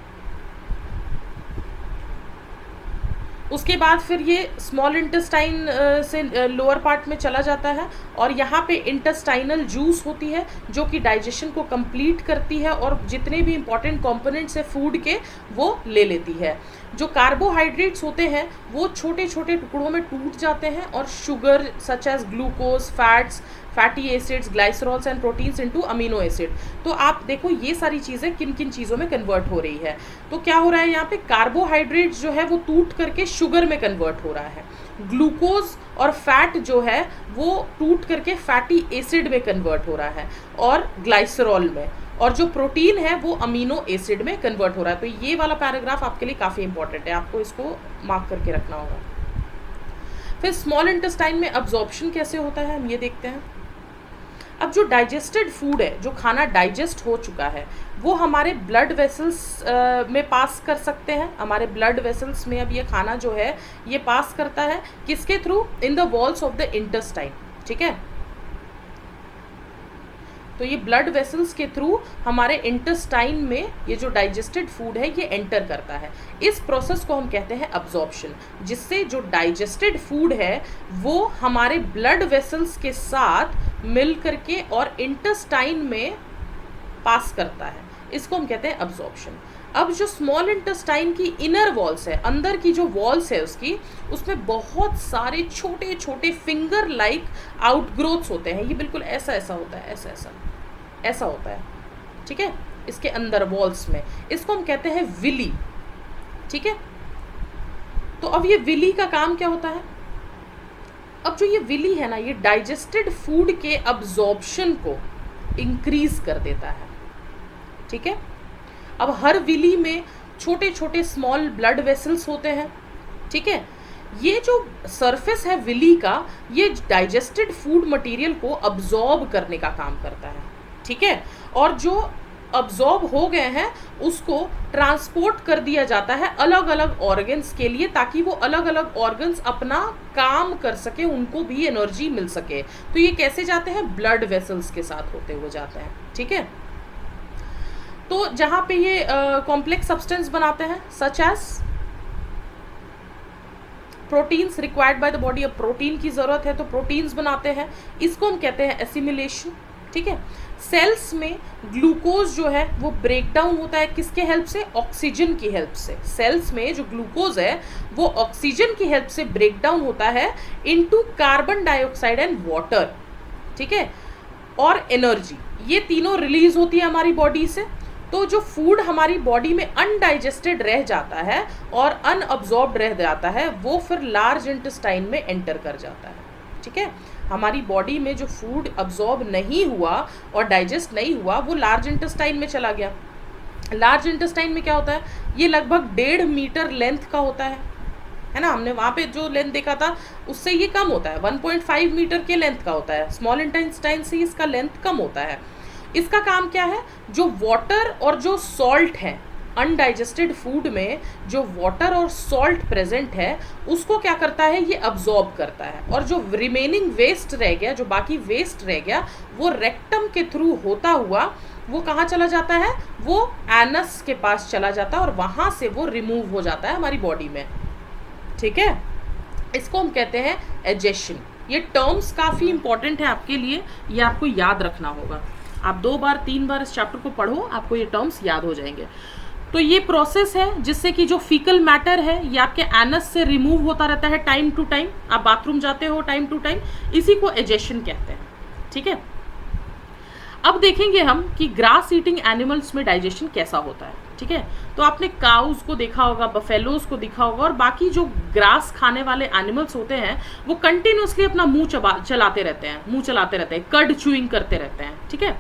उसके बाद फिर ये स्मॉल इंटेस्टाइन से लोअर पार्ट में चला जाता है और यहाँ पे इंटेस्टाइनल जूस होती है जो कि डाइजेशन को कंप्लीट करती है और जितने भी इंपॉर्टेंट कंपोनेंट्स है फूड के वो ले लेती है। जो कार्बोहाइड्रेट्स होते हैं वो छोटे छोटे टुकड़ों में टूट जाते हैं और sugar such as glucose, fats, fatty acids, glycerols and proteins into amino acid. तो आप देखो ये सारी चीज़ें किन किन चीज़ों में कन्वर्ट हो रही है। तो क्या हो रहा है यहाँ पे, कार्बोहाइड्रेट्स जो है वो टूट करके शुगर में कन्वर्ट हो रहा है, ग्लूकोज और फैट जो है वो टूट करके फैटी एसिड में कन्वर्ट हो रहा है और ग्लाइसरॉल में, और जो प्रोटीन है वो अमीनो एसिड में कन्वर्ट हो रहा है। तो ये वाला पैराग्राफ आपके लिए काफ़ी इंपॉर्टेंट है, आपको इसको मार्क करके रखना होगा। फिर स्मॉल इंटेस्टाइन में अब्जॉर्प्शन कैसे होता है हम ये देखते हैं। अब जो डाइजेस्टेड फूड है, जो खाना डाइजेस्ट हो चुका है, वो हमारे ब्लड वेसल्स में पास कर सकते हैं। हमारे ब्लड वेसल्स में अब ये खाना जो है ये पास करता है किसके through? In the walls of the intestine, ठीक है। तो ये ब्लड वेसल्स के थ्रू हमारे इंटेस्टाइन में ये जो डाइजेस्टेड फूड है ये एंटर करता है। इस प्रोसेस को हम कहते हैं अब्जॉर्प्शन, जिससे जो डाइजेस्टेड फूड है वो हमारे ब्लड वेसल्स के साथ मिल करके और इंटेस्टाइन में पास करता है। इसको हम कहते हैं अब्जॉर्प्शन। अब जो स्मॉल इंटेस्टाइन की इनर वॉल्स है, अंदर की जो वॉल्स है उसकी, उसमें बहुत सारे छोटे छोटे फिंगर लाइक आउटग्रोथ्स होते हैं। ये बिल्कुल ऐसा ऐसा होता है, ऐसा ऐसा ऐसा होता है, ठीक है, इसके अंदर वॉल्स में। इसको हम कहते हैं विली, ठीक है। तो अब ये विली का काम क्या होता है? अब जो ये विली है ना, ये डाइजेस्टेड फूड के अब्जॉर्प्शन को इंक्रीज कर देता है, ठीक है। अब हर विली में छोटे छोटे स्मॉल ब्लड वेसल्स होते हैं, ठीक है। ये जो सरफेस है विली का, ये डाइजेस्टेड फूड मटेरियल को अब्जॉर्ब करने का काम करता है, ठीक है। और जो अब्जॉर्ब हो गए हैं उसको ट्रांसपोर्ट कर दिया जाता है अलग अलग ऑर्गन्स के लिए, ताकि वो अलग अलग ऑर्गन्स अपना काम कर सके, उनको भी एनर्जी मिल सके। तो ये कैसे जाते हैं? ब्लड वेसल्स के साथ होते हुए जाते हैं, ठीक है। तो जहाँ पे ये कॉम्प्लेक्स सब्सटेंस बनाते हैं such as proteins required by the body. अब प्रोटीन की ज़रूरत है तो प्रोटीन्स बनाते हैं, इसको हम कहते हैं एसिमिलेशन, ठीक है। सेल्स में ग्लूकोज जो है वो ब्रेक डाउन होता है किसके हेल्प से? ऑक्सीजन की हेल्प से। सेल्स में जो ग्लूकोज है वो ऑक्सीजन की हेल्प से ब्रेक डाउन होता है into carbon dioxide and water, ठीक है। और एनर्जी, ये तीनों रिलीज होती है हमारी बॉडी से। तो जो फूड हमारी बॉडी में अनडाइजेस्टेड रह जाता है और अनअब्जॉर्ब्ड रह जाता है वो फिर लार्ज इंटेस्टाइन में एंटर कर जाता है, ठीक है। हमारी बॉडी में जो फूड अब्जॉर्ब नहीं हुआ और डाइजेस्ट नहीं हुआ वो लार्ज इंटेस्टाइन में चला गया। लार्ज इंटेस्टाइन में क्या होता है? ये लगभग 1.5 मीटर लेंथ का होता है ना। हमने वहाँ पे जो लेंथ देखा था उससे ये कम होता है, 1.5 मीटर के लेंथ का होता है। स्मॉल इंटेस्टाइन से इसका लेंथ कम होता है। इसका काम क्या है? जो वाटर और जो सॉल्ट है, अनडाइजेस्टेड फूड में जो वाटर और सॉल्ट प्रेजेंट है उसको क्या करता है? ये अब्जॉर्ब करता है। और जो रिमेनिंग वेस्ट रह गया, जो बाकी वेस्ट रह गया, वो रेक्टम के थ्रू होता हुआ वो कहाँ चला जाता है? वो एनस के पास चला जाता है और वहाँ से वो रिमूव हो जाता है हमारी बॉडी में, ठीक है। इसको हम कहते हैं एजेशन। ये टर्म्स काफ़ी इंपॉर्टेंट है आपके लिए, ये आपको याद रखना होगा। आप 2 बार 3 बार इस चैप्टर को पढ़ो, आपको ये टर्म्स याद हो जाएंगे। तो ये प्रोसेस है जिससे कि जो फीकल मैटर है ये आपके एनस से रिमूव होता रहता है टाइम टू टाइम। आप बाथरूम जाते हो टाइम टू टाइम, इसी को एजेशन कहते हैं, ठीक है। अब देखेंगे हम कि ग्रास ईटिंग एनिमल्स में डाइजेशन कैसा होता है, ठीक है। तो आपने काउज को देखा होगा, बफेलोज को देखा होगा, और बाकी जो ग्रास खाने वाले एनिमल्स होते हैं वो कंटिन्यूसली अपना मुंह चलाते रहते हैं, कर्ड च्यूइंग करते रहते हैं, ठीक है।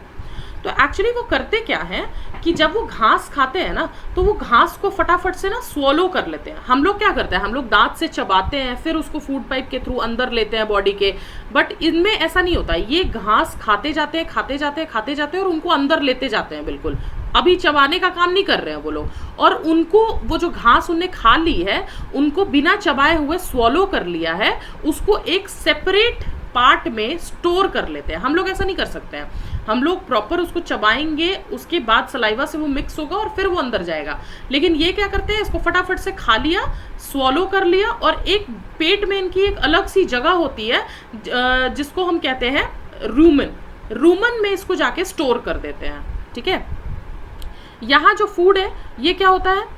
तो एक्चुअली वो करते क्या है कि जब वो घास खाते हैं ना, तो वो घास को फटाफट से ना स्वॉलो कर लेते हैं। हम लोग क्या करते हैं, हम लोग दांत से चबाते हैं, फिर उसको फूड पाइप के थ्रू अंदर लेते हैं बॉडी के, बट इनमें ऐसा नहीं होता। ये घास खाते जाते हैं, खाते जाते हैं, खाते जाते हैं और उनको अंदर लेते जाते हैं बिल्कुल। अभी चबाने का काम नहीं कर रहे हैं वो लोग, और उनको वो जो घास उनने खा ली है, उनको बिना चबाए हुए स्वॉलो कर लिया है, उसको एक सेपरेट पार्ट में स्टोर कर लेते हैं। हम लोग ऐसा नहीं कर सकते हैं, हम लोग प्रॉपर उसको चबाएंगे, उसके बाद सलाइवा से वो मिक्स होगा और फिर वो अंदर जाएगा। लेकिन ये क्या करते हैं, इसको फटाफट से खा लिया, स्वॉलो कर लिया, और एक पेट में इनकी एक अलग सी जगह होती है जिसको हम कहते हैं रूमन, रूमन में इसको जाके स्टोर कर देते हैं। ठीक है, यहाँ जो फूड है ये क्या होता है,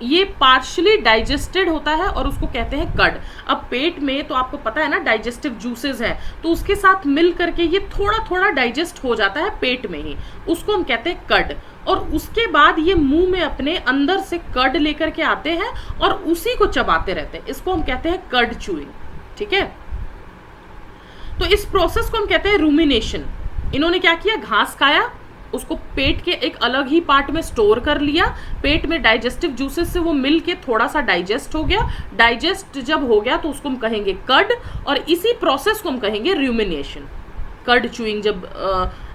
ये पार्शली डाइजेस्टेड होता है और उसको कहते हैं कड। अब पेट में तो आपको पता है ना डाइजेस्टिव जूसेस हैं, तो उसके साथ मिल करके ये थोड़ा थोड़ा डाइजेस्ट हो जाता है पेट में ही, उसको हम कहते हैं कड। और उसके बाद ये मुंह में अपने अंदर से कड लेकर के आते हैं और उसी को चबाते रहते हैं, इसको हम कहते हैं कड चूइंग। ठीक है, तो इस प्रोसेस को हम कहते हैं रूमिनेशन। इन्होंने क्या किया, घास खाया, उसको पेट के एक अलग ही पार्ट में स्टोर कर लिया, पेट में डाइजेस्टिव जूसेस से वो मिल के थोड़ा सा डाइजेस्ट हो गया, डाइजेस्ट जब हो गया तो उसको हम कहेंगे कड, और इसी प्रोसेस को हम कहेंगे रूमिनेशन, कड चूइंग जब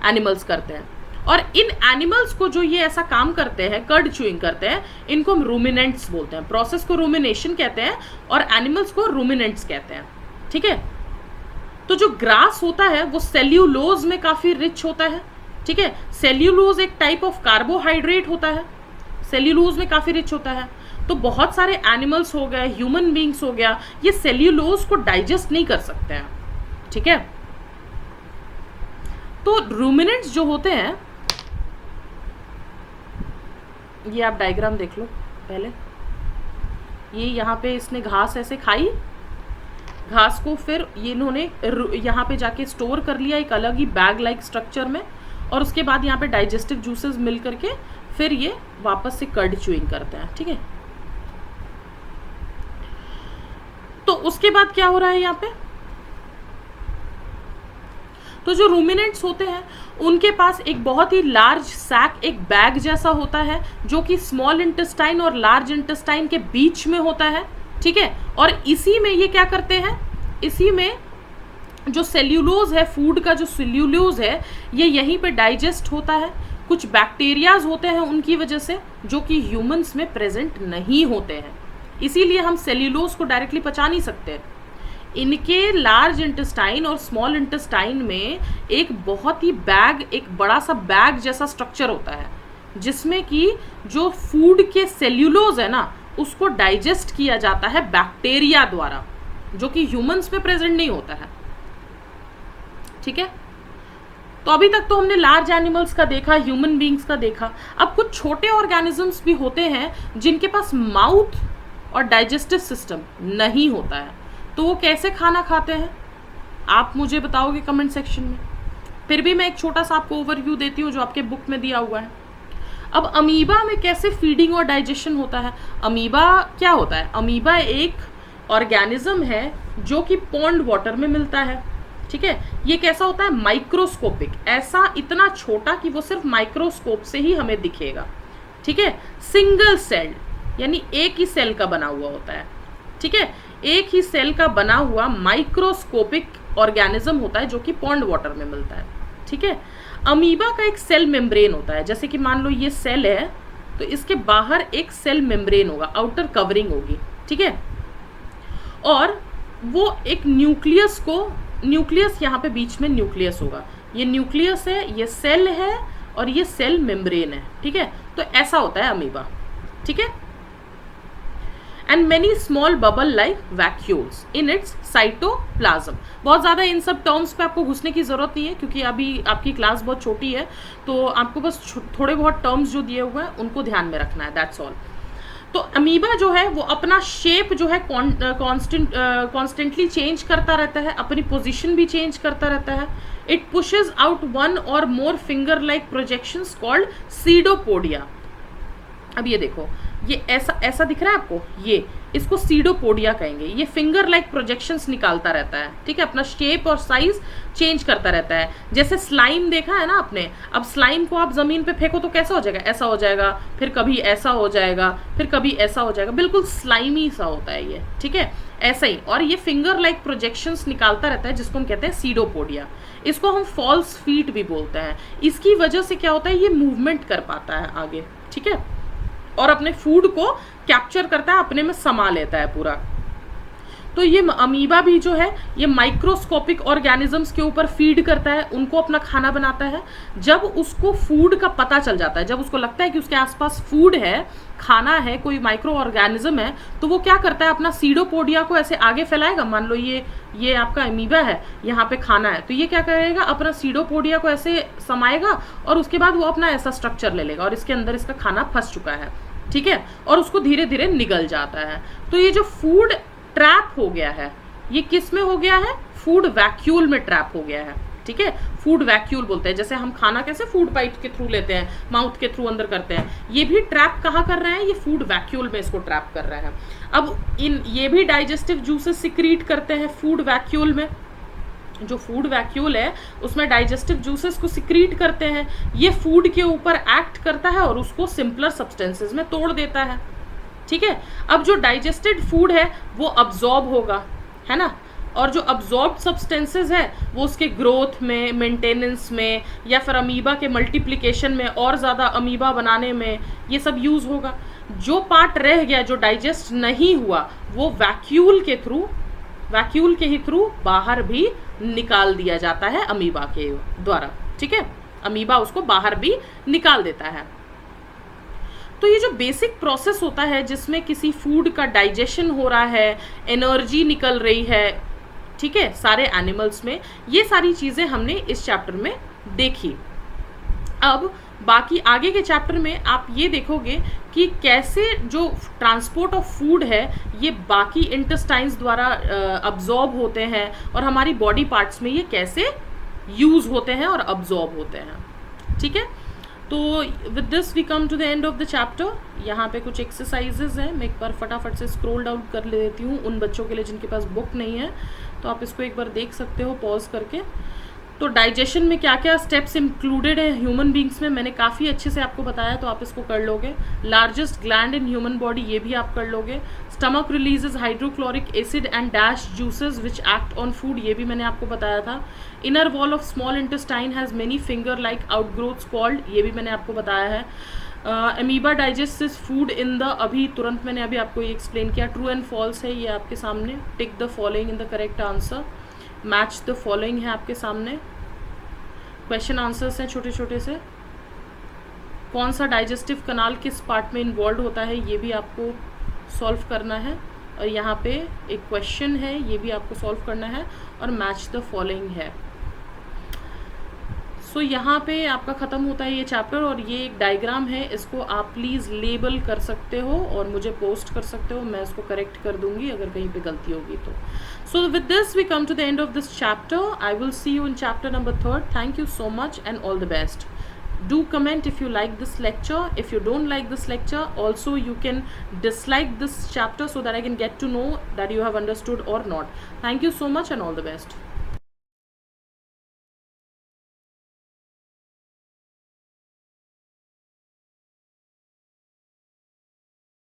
एनिमल्स करते हैं। और इन एनिमल्स को जो ये ऐसा काम करते हैं, कड चूइंग करते हैं, इनको हम रूमिनेंट्स बोलते हैं। प्रोसेस को रूमिनेशन कहते हैं और एनिमल्स को रूमिनेंट्स कहते हैं। ठीक है, तो जो ग्रास होता है वो सेल्यूलोज में काफी रिच होता है। ठीक है, सेल्यूलोज एक टाइप ऑफ कार्बोहाइड्रेट होता है, सेल्यूलोज में काफी रिच होता है। तो बहुत सारे एनिमल्स हो गए, ह्यूमन बींग्स हो गया, ये सेल्यूलोज को डाइजेस्ट नहीं कर सकते हैं। ठीक है, तो रूमिनेंट्स जो होते हैं, ये आप डायग्राम देख लो पहले, ये यहाँ पे इसने घास ऐसे खाई, घास को फिर ये इन्होंने यहाँ पे जाके स्टोर कर लिया एक अलग ही बैग लाइक स्ट्रक्चर में, और उसके बाद यहाँ पे डाइजेस्टिव जूसेस मिल करके फिर ये वापस से कर्ड च्यूइंग करते हैं। ठीक है, तो उसके बाद क्या हो रहा है यहाँ पे, तो जो रूमिनेंट्स होते हैं उनके पास एक बहुत ही लार्ज सैक, एक बैग जैसा होता है, जो कि स्मॉल इंटेस्टाइन और लार्ज इंटेस्टाइन के बीच में होता है। ठीक है, और इसी में ये क्या करते हैं, इसी में जो सेल्यूलोज है, फूड का जो सेल्यूलोज है, ये यहीं पे डाइजेस्ट होता है। कुछ बैक्टीरियाज होते हैं उनकी वजह से, जो कि ह्यूमंस में प्रेजेंट नहीं होते हैं, इसीलिए हम सेल्यूलोज को डायरेक्टली पचा नहीं सकते। इनके लार्ज इंटेस्टाइन और स्मॉल इंटेस्टाइन में एक बहुत ही बैग, एक बड़ा सा बैग जैसा स्ट्रक्चर होता है, जिसमें कि जो फूड के सेल्यूलोज है ना, उसको डाइजेस्ट किया जाता है बैक्टीरिया द्वारा, जो कि ह्यूमंस में प्रेजेंट नहीं होता है। ठीक है, तो अभी तक तो हमने लार्ज एनिमल्स का देखा, ह्यूमन बींग्स का देखा। अब कुछ छोटे ऑर्गेनिजम्स भी होते हैं जिनके पास माउथ और डाइजेस्टिव सिस्टम नहीं होता है, तो वो कैसे खाना खाते हैं आप मुझे बताओगे कमेंट सेक्शन में। फिर भी मैं एक छोटा सा आपको ओवरव्यू देती हूँ जो आपके बुक में दिया हुआ है। अब अमीबा में कैसे फीडिंग और डाइजेशन होता है। अमीबा क्या होता है, अमीबा एक ऑर्गेनिज्म है जो कि पॉन्ड वाटर में मिलता है। ठीक है, ये कैसा होता है, माइक्रोस्कोपिक, ऐसा इतना छोटा कि वो सिर्फ माइक्रोस्कोप से ही हमें दिखेगा। ठीक है, सिंगल सेल यानी एक ही सेल का बना हुआ होता है। ठीक है, एक ही सेल का बना हुआ माइक्रोस्कोपिक ऑर्गेनिज्म होता है जो कि पॉन्ड वाटर में मिलता है। ठीक है, अमीबा का एक सेल मेम्ब्रेन होता है, जैसे कि मान लो ये सेल है तो इसके बाहर एक सेल मेम्ब्रेन होगा, आउटर कवरिंग होगी। ठीक है, और वो एक न्यूक्लियस को, न्यूक्लियस यहाँ पे बीच में न्यूक्लियस होगा, ये न्यूक्लियस है, ये सेल है और ये सेल मेम्ब्रेन है। ठीक है, तो ऐसा होता है अमीबा। ठीक है, and many small bubble like vacuoles in its cytoplasm. बहुत ज़्यादा इन सब टर्म्स पे आपको घुसने की ज़रूरत नहीं है, क्योंकि अभी आपकी क्लास बहुत छोटी है, तो आपको बस थोड़े बहुत टर्म्स जो दिए हुए हैं उनको ध्यान में रखना है, दैट्स ऑल। तो अमीबा जो है वो अपना शेप जो है कॉन्स्टेंटली चेंज करता रहता है, अपनी पोजीशन भी चेंज करता रहता है। इट पुशेस आउट वन और more finger like projections called pseudopodia. अब ये देखो, ये ऐसा ऐसा दिख रहा है आपको, इसको सीडोपोडिया कहेंगे। ये फिंगर लाइक प्रोजेक्शंस निकालता रहता है, ठीक है, अपना शेप और साइज चेंज करता रहता है। जैसे स्लाइम देखा है ना आपने, अब स्लाइम को आप जमीन पे फेंको तो कैसा हो जाएगा, ऐसा हो जाएगा, फिर कभी ऐसा हो जाएगा, फिर कभी ऐसा हो जाएगा, बिल्कुल स्लाइमी सा होता है ये, ठीक है, ऐसा ही। और ये फिंगर लाइक प्रोजेक्शंस निकालता रहता है, जिसको हम कहते हैं सीडोपोडिया। इसको हम फॉल्स फीट भी बोलते हैं। इसकी वजह से क्या होता है, ये मूवमेंट कर पाता है आगे, ठीक है, और अपने फूड को कैप्चर करता है, अपने में समा लेता है पूरा। तो ये अमीबा भी जो है ये माइक्रोस्कोपिक ऑर्गेनिजम्स के ऊपर फीड करता है, उनको अपना खाना बनाता है। जब उसको फूड का पता चल जाता है, जब उसको लगता है कि उसके आसपास फूड है, खाना है, कोई माइक्रो ऑर्गेनिज्म है, तो वो क्या करता है, अपना सीडोपोडिया को ऐसे आगे फैलाएगा। मान लो ये आपका अमीबा है, यहाँ पे खाना है, तो ये क्या करेगा, अपना सीडोपोडिया को ऐसे समाएगा और उसके बाद वो अपना ऐसा स्ट्रक्चर ले लेगा और इसके अंदर इसका खाना फंस चुका है, ठीक है, और उसको धीरे धीरे निगल जाता है। तो ये जो फूड ट्रैप हो गया है, ये किस में हो गया है, फूड वैक्यूल में ट्रैप हो गया है, ठीक है, फूड वैक्यूल बोलते हैं। जैसे हम खाना कैसे फूड पाइप के थ्रू लेते हैं, माउथ के थ्रू अंदर करते हैं, ये भी ट्रैप कहाँ कर रहे हैं, ये फूड वैक्यूल में इसको ट्रैप कर रहे हैं। अब ये भी डाइजेस्टिव जूसेस सिक्रीट करते हैं फूड वैक्यूल में। जो फूड वैक्यूल है उसमें डाइजेस्टिव जूसेस को सिक्रीट करते हैं, ये फूड के ऊपर एक्ट करता है और उसको सिंपलर सब्सटेंसेस में तोड़ देता है, ठीक है। अब जो डाइजेस्टेड फूड है वो अब्जॉर्ब होगा, है ना, और जो अब्जॉर्ब्ड सब्सटेंसेस है वो उसके ग्रोथ में, मेंटेनेंस में, या फिर अमीबा के मल्टीप्लिकेशन में, और ज़्यादा अमीबा बनाने में ये सब यूज़ होगा। जो पार्ट रह गया, जो डाइजेस्ट नहीं हुआ, वो वैक्यूल के ही थ्रू बाहर भी निकाल दिया जाता है अमीबा के द्वारा, ठीक है, अमीबा उसको बाहर भी निकाल देता है। तो ये जो बेसिक प्रोसेस होता है जिसमें किसी फूड का डाइजेशन हो रहा है, एनर्जी निकल रही है, ठीक है, सारे एनिमल्स में, ये सारी चीज़ें हमने इस चैप्टर में देखी। अब बाकी आगे के चैप्टर में आप ये देखोगे कि कैसे जो ट्रांसपोर्ट ऑफ फूड है ये बाकी इंटेस्टाइन्स द्वारा अब्जॉर्ब होते हैं और हमारी बॉडी पार्ट्स में ये कैसे यूज़ होते हैं और अब्जॉर्ब होते हैं, ठीक है। तो with this we come to the end of the chapter. यहाँ पे कुछ एक्सरसाइजेज हैं, मैं एक बार फटाफट से स्क्रॉल डाउन कर लेती हूँ उन बच्चों के लिए जिनके पास बुक नहीं है, तो आप इसको एक बार देख सकते हो पॉज करके। तो डाइजेशन में क्या क्या स्टेप्स इंक्लूडेड है ह्यूमन बींग्स में, मैंने काफ़ी अच्छे से आपको बताया, तो आप इसको कर लोगे। Largest gland in human body, ये भी आप कर लोगे। Stomach releases hydrochloric acid and dash juices which act on food, ये भी मैंने आपको बताया था। Inner wall of small intestine has many finger like outgrowths called, ये भी मैंने आपको बताया है। अमीबा डाइजेस्ट्स फूड इन द, अभी तुरंत मैंने अभी आपको ये एक्सप्लेन किया। ट्रू एंड फॉल्स है ये आपके सामने। Tick the following in the correct answer. Match the following है आपके सामने। क्वेश्चन आंसर्स हैं छोटे छोटे से। कौन सा डाइजेस्टिव कनाल किस पार्ट में इन्वॉल्व होता है ये भी आपको सॉल्व करना है। और यहाँ पे एक क्वेश्चन है, ये भी आपको सॉल्व करना है। और मैच द फॉलोइंग है। सो यहाँ पे आपका ख़त्म होता है ये चैप्टर। और ये एक डायग्राम है, इसको आप प्लीज़ लेबल कर सकते हो और मुझे पोस्ट कर सकते हो, मैं इसको करेक्ट कर दूंगी अगर कहीं पे गलती होगी तो। So with this we come to the end of this chapter. I will see you in chapter number 3rd। Thank you so much and all the best. Do comment if you like this lecture. If you don't like this lecture, also you can dislike this chapter so that I can get to know that you have understood or not. Thank you so much and all the best.